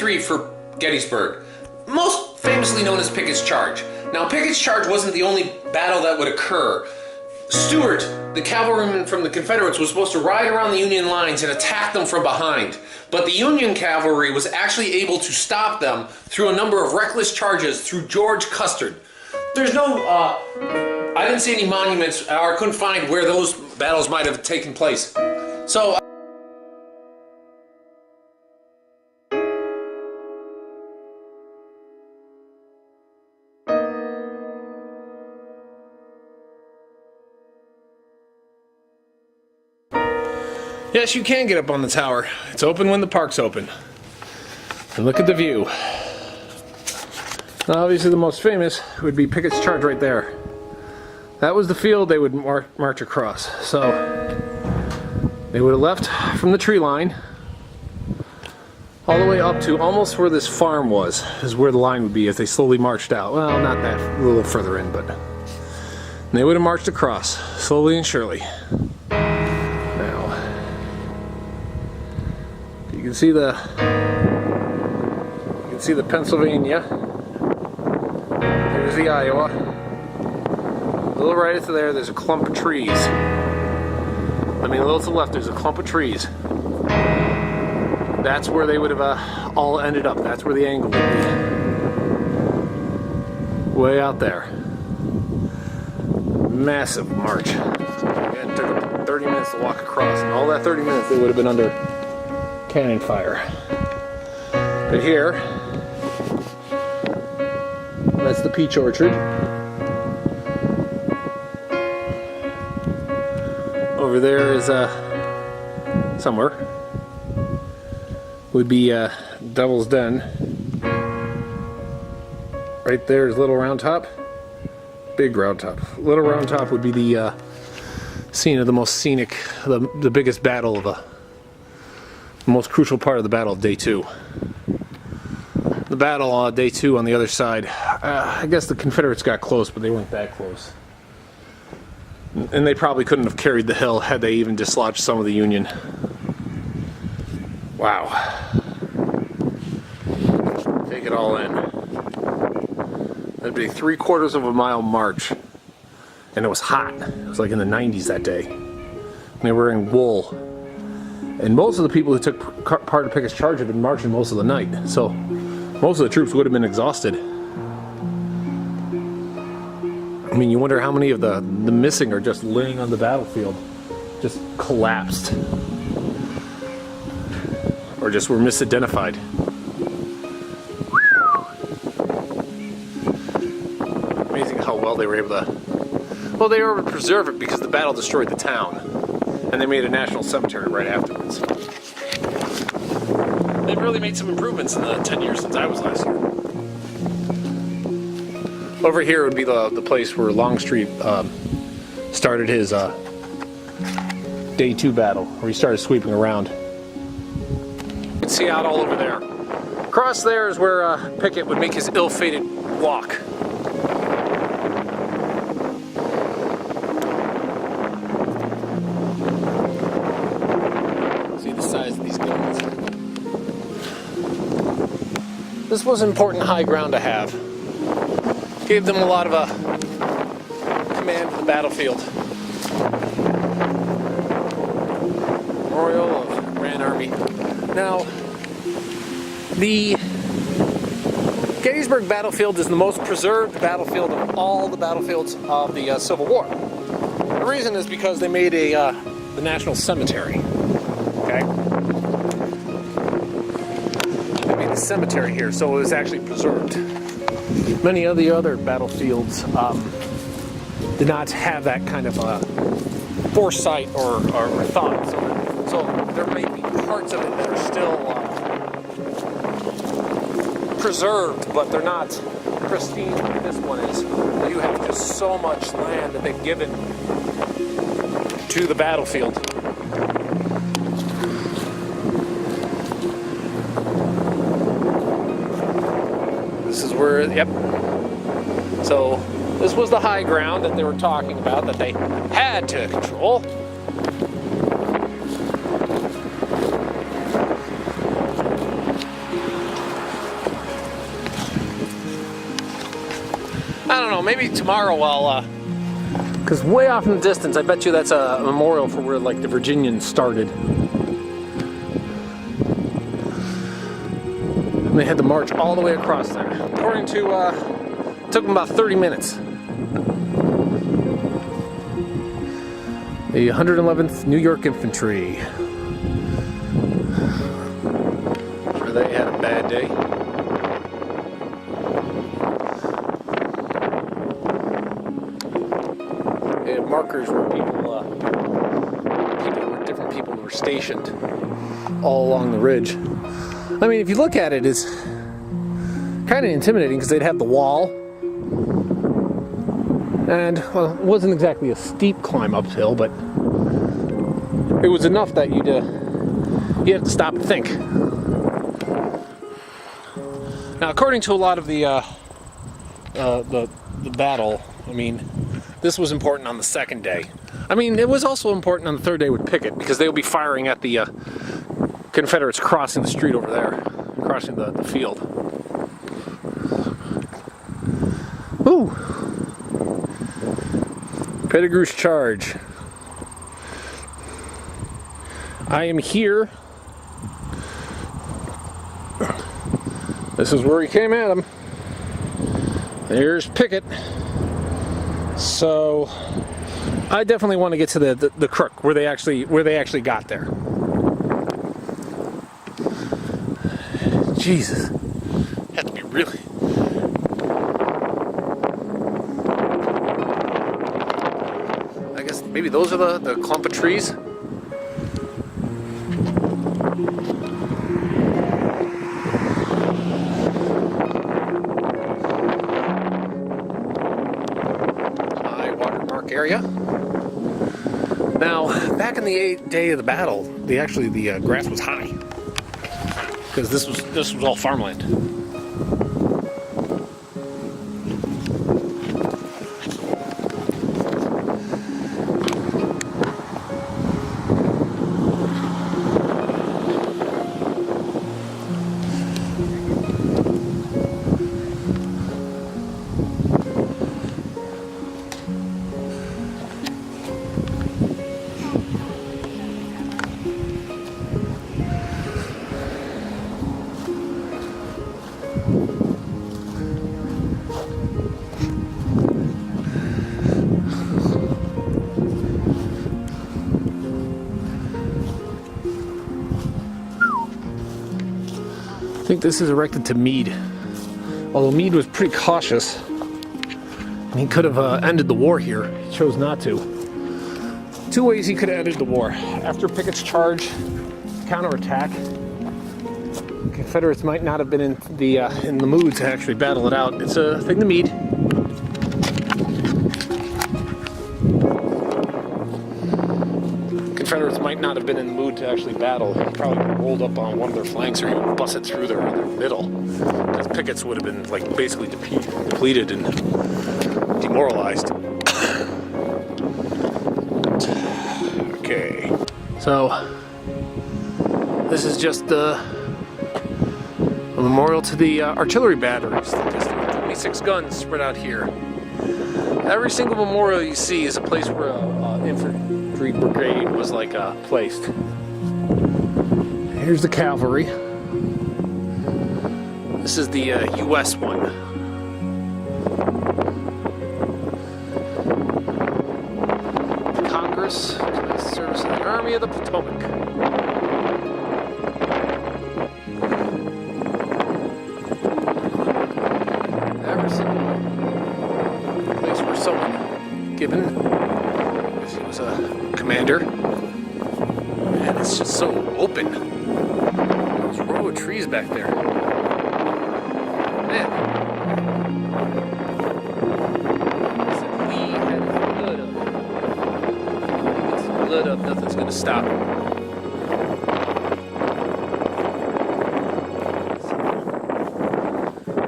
1863 for Gettysburg, most famously known as Pickett's Charge. Now, Pickett's Charge wasn't the only battle that would occur. Stuart, the cavalryman from the Confederates, was supposed to ride around the Union lines and attack them from behind. But the Union cavalry was actually able to stop them through a number of reckless charges through George Custer. There's no, I didn't see any monuments, or I couldn't find where those battles might have taken place. So, yes, you can get up on the tower. It's open when the park's open. And look at the view. Now, obviously the most famous would be Pickett's Charge right there. That was the field they would march across. So they would have left from the tree line all the way up to almost where this farm was, is where the line would be as they slowly marched out. Well, not that, a little further in, but they would have marched across slowly and surely. You can see the Pennsylvania. Here's the Iowa. A little right into there, there's a clump of trees. I mean, a little to the left, there's a clump of trees. That's where they would have all ended up. That's where the angle would be. Way out there. Massive march. Again, it took them 30 minutes to walk across, and all that 30 minutes they would have been under cannon fire. But here, that's the peach orchard. Over there is somewhere would be Devil's Den. Right there is Little Round Top, Big Round Top. Little Round Top would be the scene of the most scenic, the biggest battle of the most crucial part of the Battle of Day 2. The battle on Day 2 on the other side, I guess the Confederates got close, but they weren't that close. And they probably couldn't have carried the hill had they even dislodged some of the Union. Wow. Take it all in. That'd be 3/4 of a mile march. And it was hot. It was like in the 90s that day. And they were wearing wool. And most of the people who took part of Pickett's Charge had been marching most of the night, so most of the troops would have been exhausted. I mean, you wonder how many of the missing are just laying on the battlefield, just collapsed, or just were misidentified. Amazing how well they were able to. Well, they were able to preserve it because the battle destroyed the town. And they made a national cemetery right afterwards. They've really made some improvements in the 10 years since I was last here. Over here would be the place where Longstreet started his Day 2 battle, where he started sweeping around. You can see out all over there. Across there is where Pickett would make his ill-fated walk. This was important high ground to have. Gave them a lot of command of the battlefield. Memorial of Grand Army. Now, the Gettysburg battlefield is the most preserved battlefield of all the battlefields of the Civil War. The reason is because they made the National Cemetery. Okay. Cemetery here, so it was actually preserved. Many of the other battlefields did not have that kind of foresight or thought. So there may be parts of it that are still preserved, but they're not pristine like this one is. You have just so much land that they've given to the battlefield. This is where, yep. So this was the high ground that they were talking about that they had to control. I don't know, maybe tomorrow I'll, because way off in the distance, I bet you that's a memorial for where, like, the Virginians started. And they had to march all the way across there. According to, it took them about 30 minutes. The 111th New York Infantry. I'm sure they had a bad day. They had markers where different people were stationed all along the ridge. I mean, if you look at it, it's kind of intimidating because they'd have the wall. And, well, it wasn't exactly a steep climb uphill, but it was enough that you'd have to stop and think. Now, according to a lot of the battle, I mean, this was important on the second day. I mean, it was also important on the third day with Pickett, because they'll be firing at the Confederates crossing the street over there, crossing the field. Ooh! Pettigrew's charge. I am here. This is where he came at him. There's Pickett. So I definitely want to get to the crook where they actually got there. Jesus, had to be really. I guess maybe those are the clump of trees. High watermark area. Now, back in the day of the battle, the grass was high because this was all farmland. I think this is erected to Meade. Although Meade was pretty cautious, and he could have ended the war here. He chose not to. Two ways he could have ended the war. After Pickett's charge, counterattack, Confederates might not have been in the mood to actually battle it out. It's a thing to Meade. Confederates might not have been in the mood to actually battle. They probably rolled up on one of their flanks or even busted through their middle, because Pickett's would have been like basically depleted and demoralized. Okay, so this is just a memorial to the artillery batteries. There's 26 guns spread out here. Every single memorial you see is a place where an infantry brigade was placed. Here's the cavalry. This is the U.S. one. The Congress, service in the Army of the Potomac. Every single place where someone given, because he was a commander. Man, it's just so open. There's a row of trees back there. Man. Blood up, nothing's gonna stop it.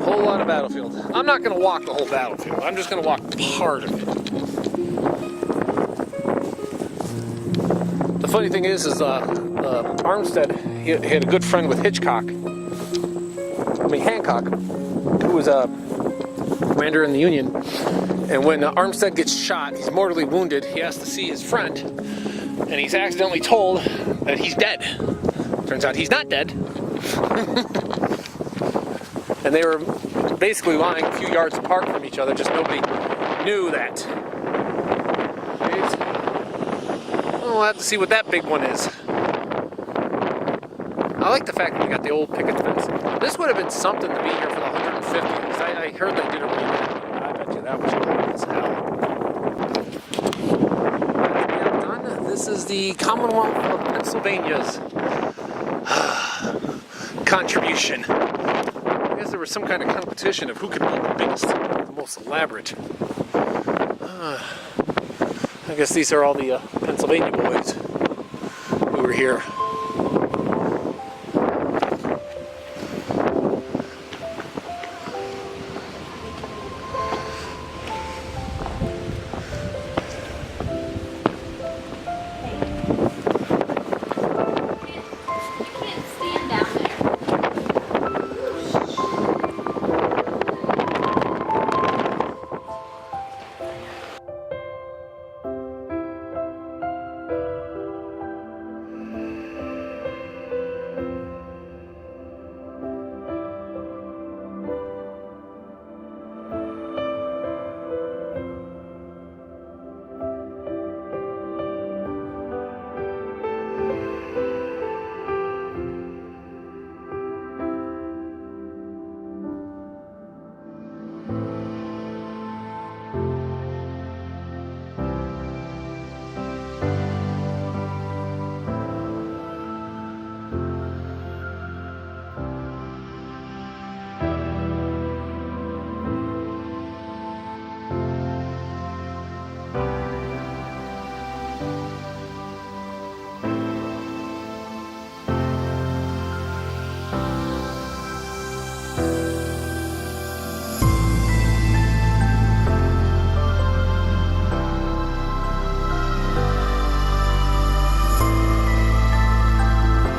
Whole lot of battlefield. I'm not gonna walk the whole battlefield. I'm just gonna walk part of it. The funny thing is Armstead, he had a good friend with Hancock, who was commander in the Union. And when Armstead gets shot, he's mortally wounded. He has to see his friend, and he's accidentally told that he's dead. Turns out he's not dead. And they were basically lying a few yards apart from each other, just nobody knew that. We'll have to see what that big one is. I like the fact that we got the old picket fence. This would have been something to be here for the 150th, because I heard they did a reenactment. I bet you that was cool as hell. Done. This is the Commonwealth of Pennsylvania's contribution. I guess there was some kind of competition of who could build the biggest, the most elaborate. I guess these are all the Pennsylvania boys who were here.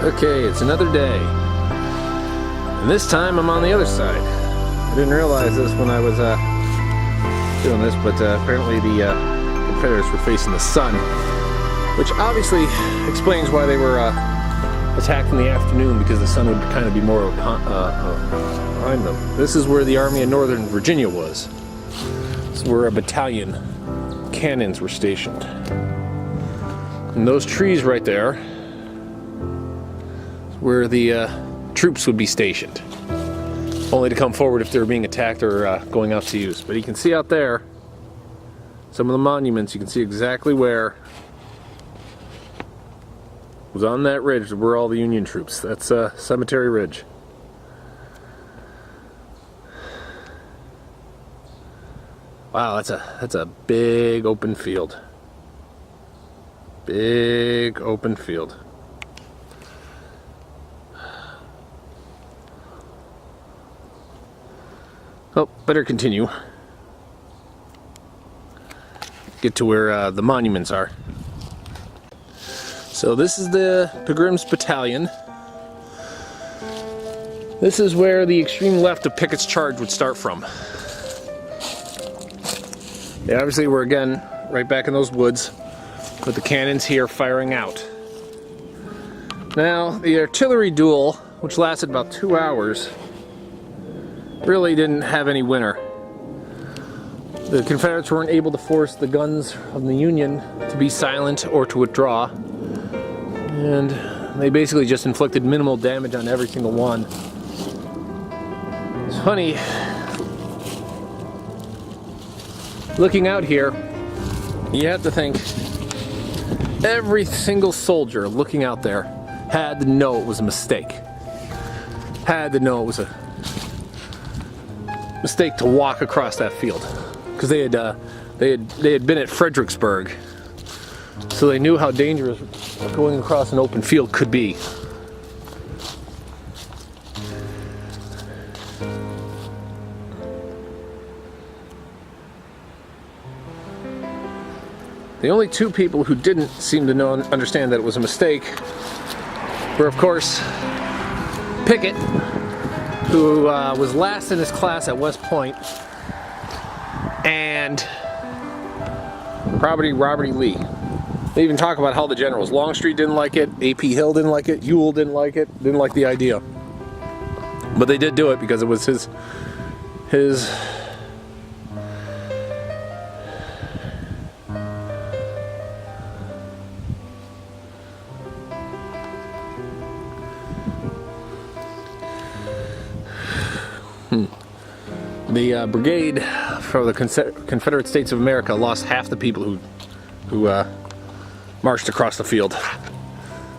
Okay, it's another day, and this time I'm on the other side. I didn't realize this when I was doing this, but apparently the Confederates were facing the sun, which obviously explains why they were attacked in the afternoon, because the sun would kind of be more behind them. This is where the Army of Northern Virginia was. This is where a battalion cannons were stationed. And those trees right there, where the troops would be stationed, only to come forward if they were being attacked or going out to use. But you can see out there some of the monuments. You can see exactly where it was on that ridge were all the Union troops. That's Cemetery Ridge. Wow, that's a big open field. Big open field. Oh, better continue. Get to where the monuments are. So this is the Pilgrims Battalion. This is where the extreme left of Pickett's charge would start from. They obviously were again right back in those woods with the cannons here firing out. Now, the artillery duel, which lasted about 2 hours, really didn't have any winner. The Confederates weren't able to force the guns of the Union to be silent or to withdraw, and they basically just inflicted minimal damage on every single one. It's funny, looking out here, you have to think every single soldier looking out there had to know it was a mistake. Had to know it was a mistake to walk across that field, because they had been at Fredericksburg, so they knew how dangerous going across an open field could be. The only two people who didn't seem to understand that it was a mistake were, of course, Pickett, who was last in his class at West Point, and Robert E. Lee. They even talk about how the generals, Longstreet didn't like it, A.P. Hill didn't like it, Ewell didn't like it, didn't like the idea. But they did do it because it was his The brigade for the Confederate States of America lost half the people who marched across the field.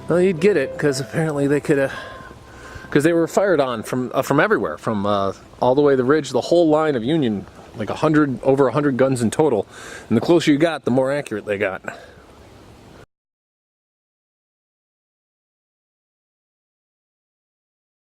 Well, you'd get it because apparently they could, because they were fired on from everywhere, from all the way the ridge, the whole line of Union, like over 100 guns in total. And the closer you got, the more accurate they got.